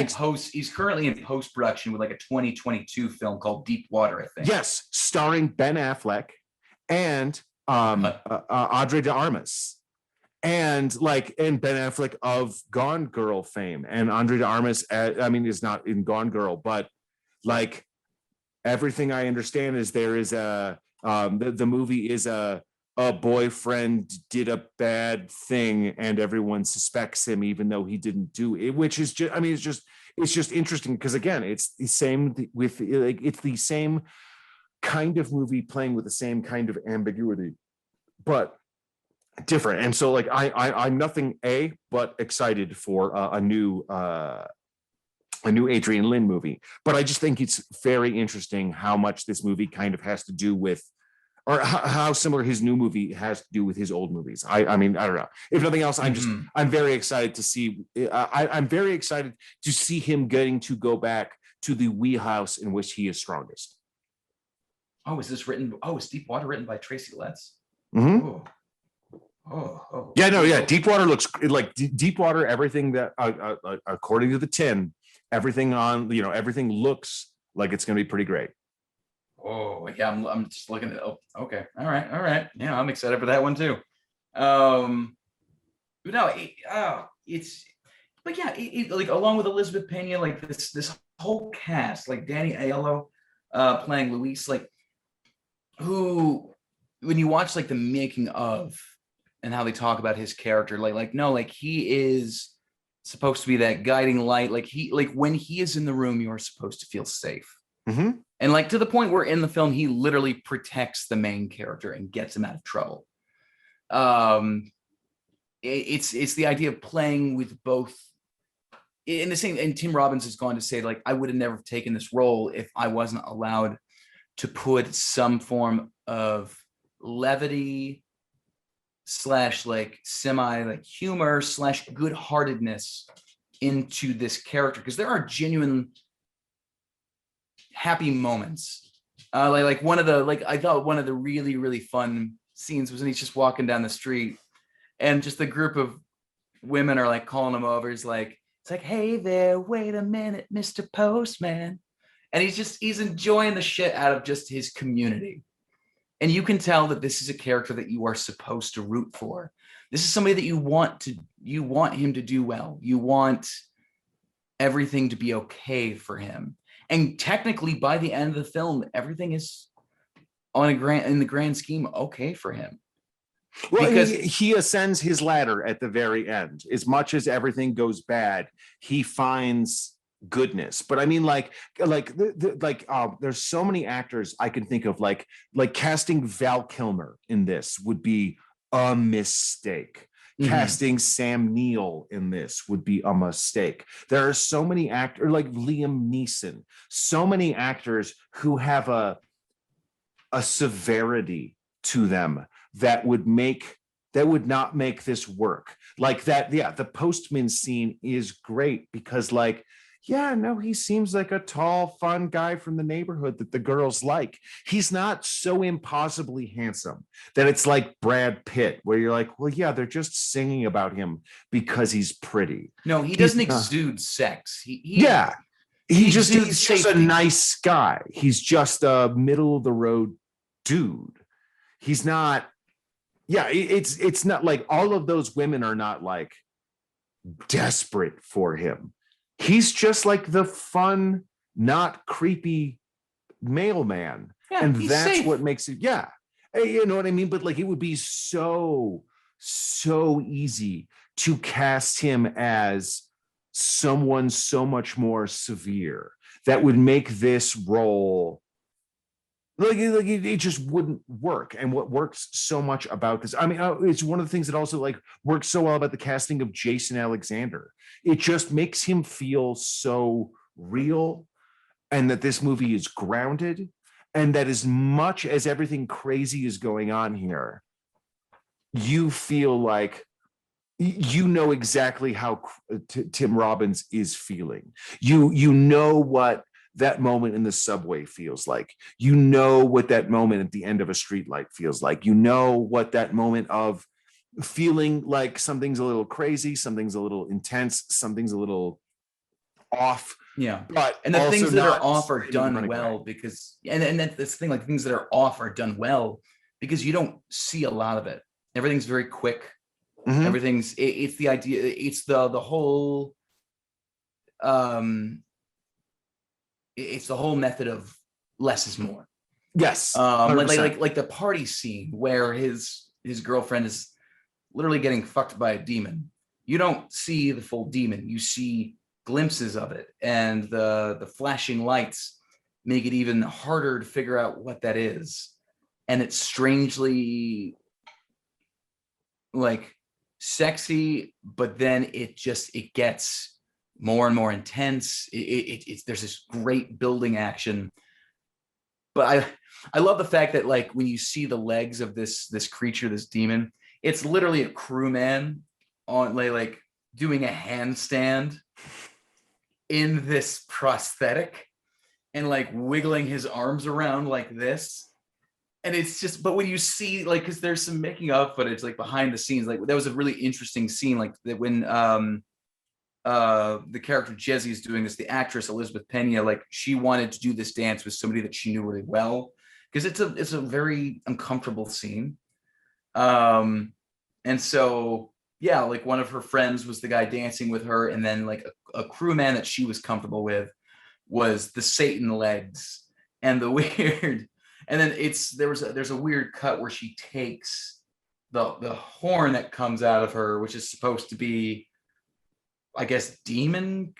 in post-production with like a 2022 film called Deep Water, I think. Yes, starring Ben Affleck and Audrey de Armas. And Ben Affleck of Gone Girl fame, and Andre de Armas, is not in Gone Girl, but like everything I understand is there is the movie is a boyfriend did a bad thing and everyone suspects him even though he didn't do it, which is just, it's just interesting because again, it's the same with like it's the same kind of movie playing with the same kind of ambiguity, but different. And so like I'm nothing but excited for a new Adrian Lyne movie, but I just think it's very interesting how much this movie kind of has to do with, or how similar his new movie has to do with his old movies. I don't know. If nothing else, I'm very excited to see. I'm very excited to see him getting to go back to the wheelhouse in which he is strongest. Oh, is Deep Water written by Tracy Letts? Mm-hmm. Yeah, no, yeah. Deepwater looks like Deepwater. Everything that, according to the tin, everything everything looks like it's going to be pretty great. Oh yeah, I'm just looking at. Oh, okay, all right. Yeah, I'm excited for that one too. But yeah, like along with Elizabeth Pena, like this whole cast, like Danny Aiello playing Luis, like who, when you watch like the making of and how they talk about his character, no, like he is supposed to be that guiding light. Like when he is in the room, you are supposed to feel safe. Mm-hmm. And like to the point where in the film, he literally protects the main character and gets him out of trouble. It's the idea of playing with both in the same, and Tim Robbins has gone to say, like, I would have never taken this role if I wasn't allowed to put some form of levity / like semi like humor / good-heartedness into this character, because there are genuine happy moments. Like one of the, like I thought one of the really, really fun scenes was when he's just walking down the street and just the group of women are like calling him over. It's like, hey there, wait a minute, Mr. Postman. And he's enjoying the shit out of just his community. And you can tell that this is a character that you are supposed to root for. This is somebody that you want him to do well. You want everything to be okay for him. And technically by the end of the film, everything is in the grand scheme okay for him. Well, because he ascends his ladder at the very end. As much as everything goes bad, he finds goodness. But I mean, there's so many actors I can think of, like casting Val Kilmer in this would be a mistake. Mm-hmm. Casting Sam Neill in this would be a mistake. There are so many actors, like Liam Neeson, so many actors who have a severity to them that would not make this work. Like that, yeah, the postman scene is great because, like, yeah, no, he seems like a tall, fun guy from the neighborhood that the girls like. He's not so impossibly handsome that it's like Brad Pitt, where you're like, well, yeah, they're just singing about him because he's pretty. No, he doesn't exude sex. He's just a nice guy. He's just a middle of the road dude. He's not. Yeah, it's not like all of those women are not like desperate for him. He's just like the fun, not creepy mailman. Yeah, and that's safe. What makes it, yeah. You know what I mean? But like, it would be so easy to cast him as someone so much more severe that would make this role like it just wouldn't work. And what works so much about this, I mean, it's one of the things that also like works so well about the casting of Jason Alexander. It just makes him feel so real, and that this movie is grounded, and that as much as everything crazy is going on here, you feel like you know exactly how Tim Robbins is feeling. You know what that moment in the subway feels like. You know what that moment at the end of a streetlight feels like. You know what that moment of feeling like something's a little crazy, something's a little intense, something's a little off. Yeah. But and the things that are off are done well because, and that's the thing, like things that are off are done well because you don't see a lot of it. Everything's very quick. Mm-hmm. It's the idea. It's the whole, it's the whole method of less is more. Yes. Like the party scene where his girlfriend is literally getting fucked by a demon. You don't see the full demon. You see glimpses of it, and the flashing lights make it even harder to figure out what that is. And it's strangely like sexy, but then it gets more and more intense. There's this great building action, but I love the fact that like when you see the legs of this creature, this demon, it's literally a crewman on like doing a handstand in this prosthetic and like wiggling his arms around like this. And it's just, but when you see like, because there's some making of footage like behind the scenes, like that was a really interesting scene, like that when the character Jesse is doing this, the actress Elizabeth Pena, like she wanted to do this dance with somebody that she knew really well, because it's a very uncomfortable scene. And so yeah, like one of her friends was the guy dancing with her, and then like a crewman that she was comfortable with was the Satan legs and the weird. And then there's a weird cut where she takes the horn that comes out of her, which is supposed to be, I guess, demon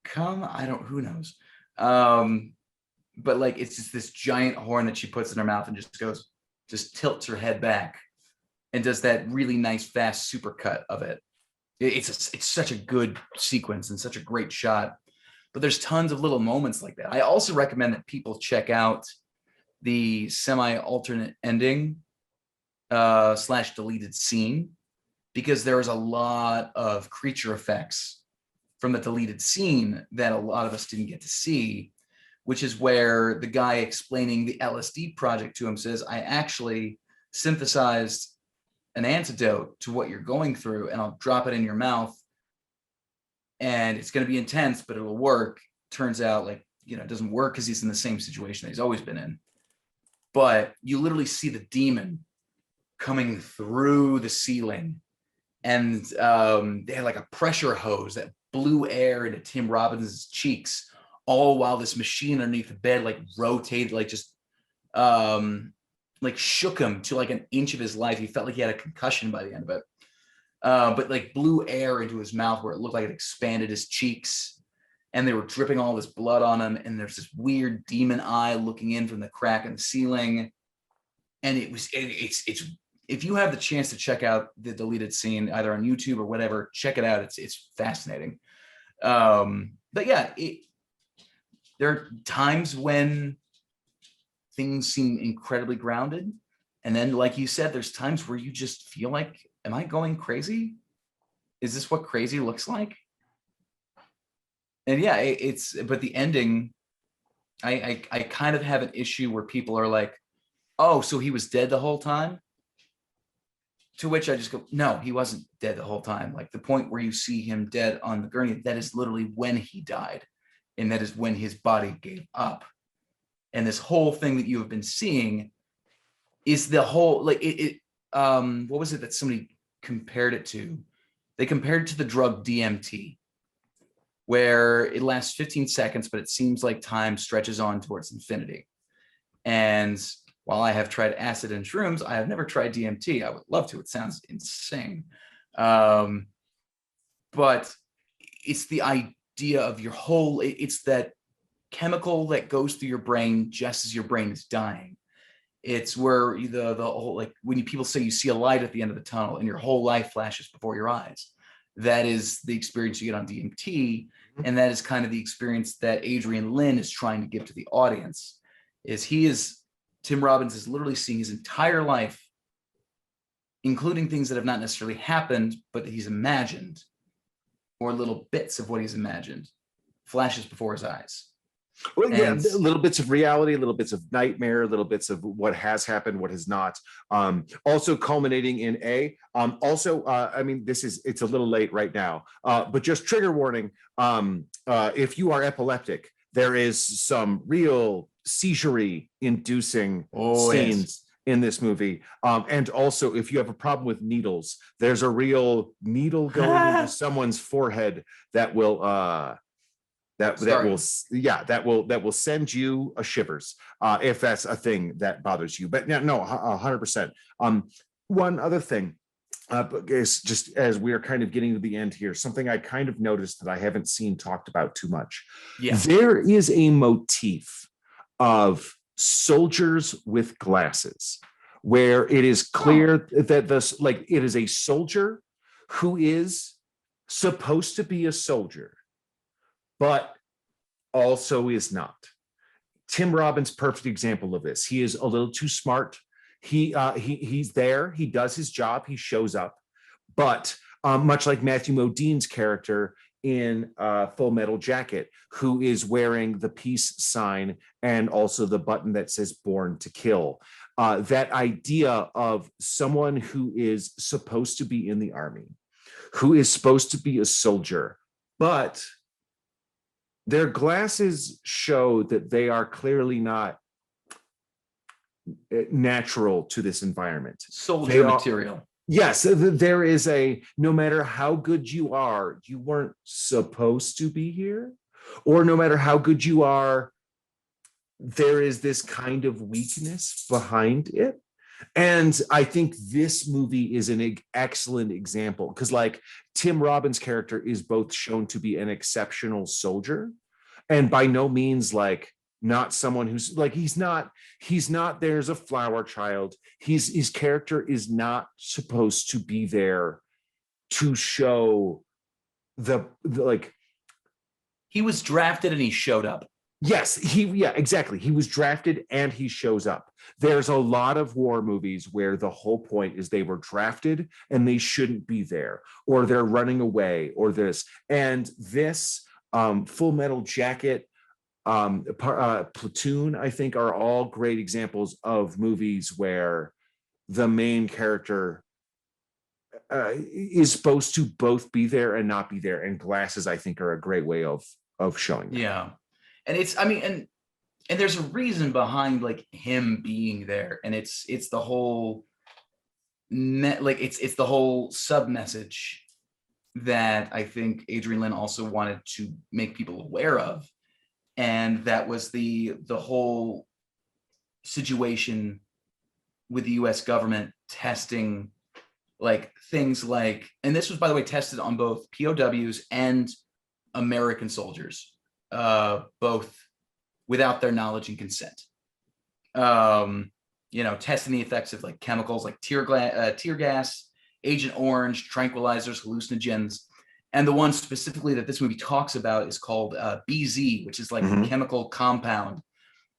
come. Who knows. But like it's just this giant horn that she puts in her mouth and just tilts her head back and does that really nice fast supercut of it. It's such a good sequence and such a great shot. But there's tons of little moments like that. I also recommend that people check out the semi-alternate ending / deleted scene, because there is a lot of creature effects from the deleted scene that a lot of us didn't get to see, which is where the guy explaining the LSD project to him says, I actually synthesized an antidote to what you're going through, and I'll drop it in your mouth, and it's going to be intense, but it'll work. Turns out, like, it doesn't work because he's in the same situation that he's always been in. But you literally see the demon coming through the ceiling, and they had like a pressure hose that blew air into Tim Robbins' cheeks, all while this machine underneath the bed like rotated, like just like shook him to like an inch of his life. He felt like he had a concussion by the end of it. But like blew air into his mouth where it looked like it expanded his cheeks, and they were dripping all this blood on him. And there's this weird demon eye looking in from the crack in the ceiling. And it's if you have the chance to check out the deleted scene, either on YouTube or whatever, check it out. It's fascinating. But yeah, there are times when things seem incredibly grounded. And then, like you said, there's times where you just feel like, am I going crazy? Is this what crazy looks like? And yeah, but the ending, I kind of have an issue where people are like, oh, so he was dead the whole time? To which I just go, no, he wasn't dead the whole time. Like the point where you see him dead on the gurney, that is literally when he died. And that is when his body gave up. And this whole thing that you have been seeing is the whole, like what was it that somebody compared it to? They compared it to the drug DMT, where it lasts 15 seconds, but it seems like time stretches on towards infinity. And while I have tried acid and shrooms, I have never tried DMT. I would love to. It sounds insane. But it's the idea of your whole, it's that chemical that goes through your brain just as your brain is dying. It's where the whole, like when people say you see a light at the end of the tunnel and your whole life flashes before your eyes. That is the experience you get on DMT. And that is kind of the experience that Adrian Lyne is trying to give to the audience. Tim Robbins is literally seeing his entire life, including things that have not necessarily happened, but that he's imagined, or little bits of what he's imagined, flashes before his eyes. Well, yeah, little bits of reality, little bits of nightmare, little bits of what has happened, what has not. Also culminating in I mean, it's a little late right now, but just trigger warning. If you are epileptic, there is some real seizure inducing scenes in this movie. And also, if you have a problem with needles, there's a real needle going into someone's forehead that will that will send you a shivers if that's a thing that bothers you. But no, 100%. One other thing is, just as we are kind of getting to the end here, something I kind of noticed that I haven't seen talked about too much. Yeah. There is a motif of soldiers with glasses where it is clear that it is a soldier who is supposed to be a soldier, but also is not. Tim Robbins, perfect example of this. He is a little too smart. He's there. He does his job. He shows up. But much like Matthew Modine's character in Full Metal Jacket, who is wearing the peace sign and also the button that says "Born to Kill." That idea of someone who is supposed to be in the army, who is supposed to be a soldier, but their glasses show that they are clearly not natural to this environment. Soldier material. Yes, there is no matter how good you are, you weren't supposed to be here. or no matter how good you are, there is this kind of weakness behind it. And I think this movie is an excellent example, because like Tim Robbins' character is both shown to be an exceptional soldier and by no means like not someone who's like, he's not there's a flower child. His character is not supposed to be there to show the like, he was drafted and he showed up. yes, exactly. He was drafted and he shows up. There's a lot of war movies where the whole point is they were drafted and they shouldn't be there, or they're running away, or this. And this Full Metal Jacket, Platoon, I think, are all great examples of movies where the main character is supposed to both be there and not be there. And Glasses, I think, are a great way of showing that. Yeah. And it's, I mean, and there's a reason behind like him being there, and it's the whole it's the whole sub message that I think Adrian Lyne also wanted to make people aware of, and that was the whole situation with the U.S. government testing like things like, and this was, by the way, tested on both POWs and American soldiers, both without their knowledge and consent. Testing the effects of like chemicals like tear gas, Agent Orange, tranquilizers, hallucinogens. And the one specifically that this movie talks about is called BZ, which is like a chemical compound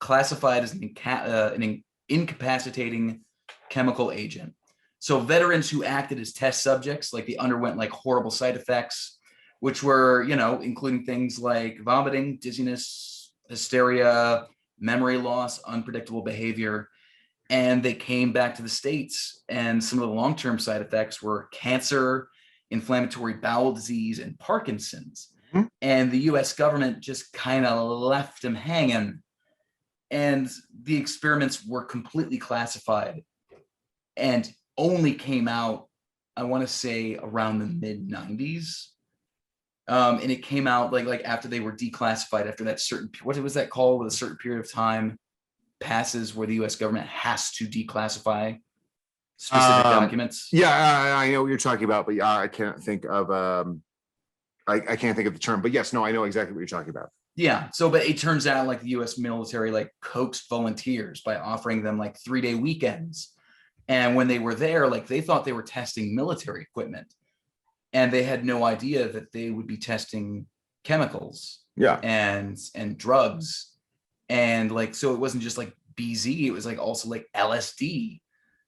classified as an incapacitating chemical agent. So veterans who acted as test subjects, like they underwent like horrible side effects, which were, including things like vomiting, dizziness, hysteria, memory loss, unpredictable behavior. And they came back to the States, and some of the long-term side effects were cancer, inflammatory bowel disease, and Parkinson's. Mm-hmm. And the US government just kind of left them hanging. And the experiments were completely classified and only came out, I want to say, around the mid-90s. And it came out like after they were declassified, after that certain, what was that called, with a certain period of time passes where the US government has to declassify specific documents. Yeah, I know what you're talking about, but I can't think of I can't think of the term, but yes, no, I know exactly what you're talking about. Yeah. So, but it turns out like the US military like coaxed volunteers by offering them like 3-day weekends. And when they were there, like they thought they were testing military equipment, and they had no idea that they would be testing chemicals, and drugs. And like, so it wasn't just like BZ, it was like also like LSD.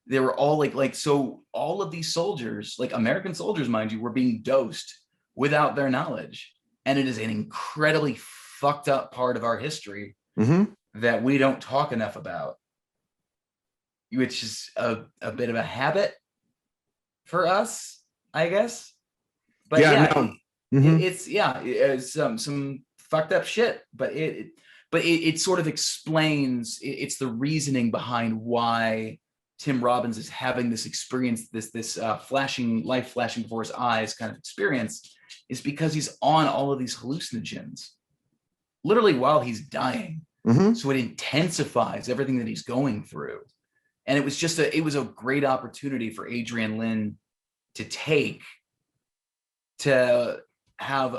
They were all so all of these soldiers, like American soldiers, mind you, were being dosed without their knowledge. And it is an incredibly fucked up part of our history that we don't talk enough about, which is a bit of a habit for us, I guess. But it's some fucked up shit, but it sort of explains, it's the reasoning behind why Tim Robbins is having this experience, this life flashing before his eyes kind of experience, is because he's on all of these hallucinogens literally while he's dying. So it intensifies everything that he's going through. And it was a great opportunity for Adrian Lyne to have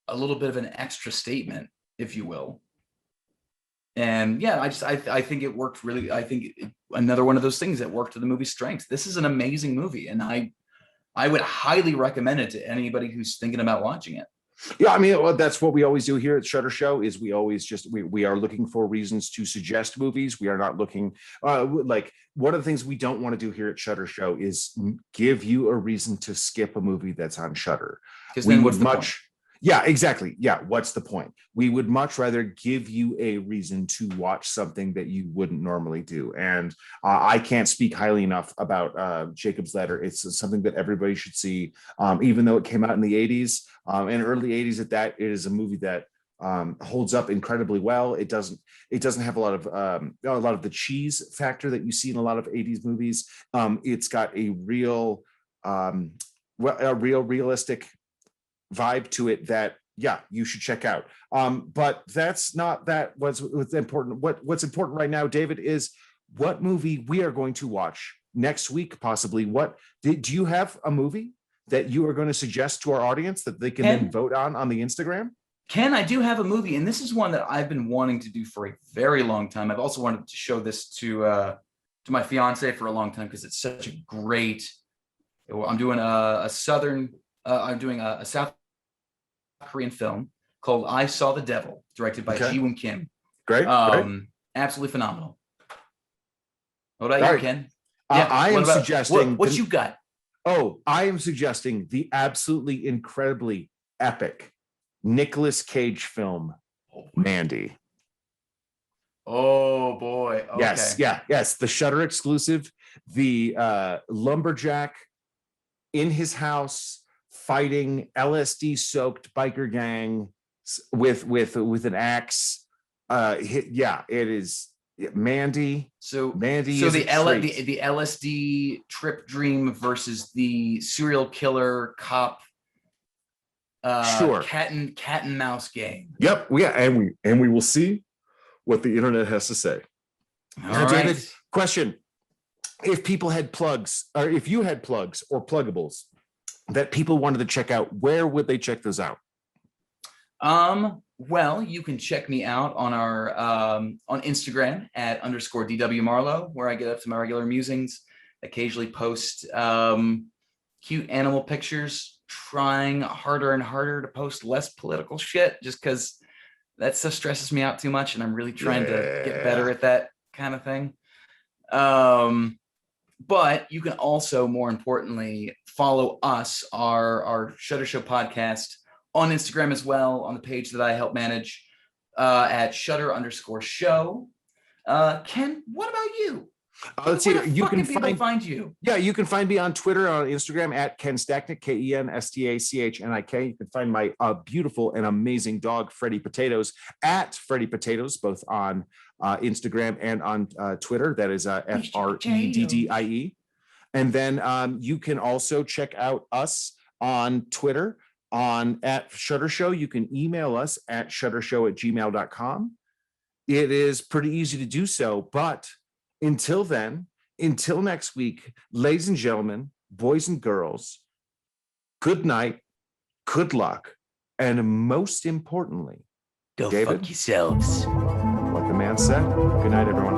a little bit of an extra statement, if you will. And yeah, I think it worked really. I think another one of those things that worked to the movie's strengths. This is an amazing movie, and I would highly recommend it to anybody who's thinking about watching it. Yeah, I mean, well, that's what we always do here at Shutter Show, is we always we are looking for reasons to suggest movies. We are not looking like, one of the things we don't want to do here at Shutter Show is give you a reason to skip a movie that's on Shutter. Because then what's the point? Yeah, exactly. Yeah, what's the point? We would much rather give you a reason to watch something that you wouldn't normally do. And I can't speak highly enough about Jacob's Ladder. It's something that everybody should see, even though it came out in the 80s and early 80s at that. It is a movie that holds up incredibly well. It doesn't have a lot of the cheese factor that you see in a lot of 80s movies. It's got a realistic vibe to it that you should check out. But that's not what's important. What's important right now, David, is what movie we are going to watch next week, possibly. Do you have a movie that you are going to suggest to our audience that they can then vote on the Instagram? Ken, I do have a movie, and this is one that I've been wanting to do for a very long time. I've also wanted to show this to my fiance for a long time because it's such a great. I'm doing a South Korean film called I Saw the Devil, directed by Ji-woon Kim. Great. Absolutely phenomenal. What about you, Ken? I am suggesting what you got. I am suggesting the absolutely incredibly epic Nicolas Cage film, Mandy. Oh boy. Okay. Yes. The Shudder exclusive, the lumberjack in his house fighting LSD-soaked biker gang with an axe. It is Mandy. Mandy. So the LSD trip dream versus the serial killer cop. Cat and mouse game. Yep. And we will see what the internet has to say. Now, David, question: if people had plugs, or if you had plugs or pluggables that people wanted to check out, where would they check those out? Well, you can check me out on our on Instagram at _DW Marlowe, where I get up to my regular musings. Occasionally post cute animal pictures, trying harder and harder to post less political shit just because that stuff stresses me out too much, and I'm really trying to get better at that kind of thing. But you can also, more importantly, follow us, our Shutter Show podcast, on Instagram as well, on the page that I help manage, at Shutter_show. Ken, what about you? Let's see. You can find you. Yeah, you can find me on Twitter, on Instagram at Ken Stachnik, KenStachnik. You can find my beautiful and amazing dog, Freddy Potatoes, at Freddy Potatoes, both on Instagram and on Twitter. That is FREDDIE. And then you can also check out us on Twitter at Shutter Show. You can email us at shuttershow@gmail.com. It is pretty easy to do so, but until then, until next week, ladies and gentlemen, boys and girls, good night, good luck, and most importantly, go David, fuck yourselves. What the man said. Good night, everyone.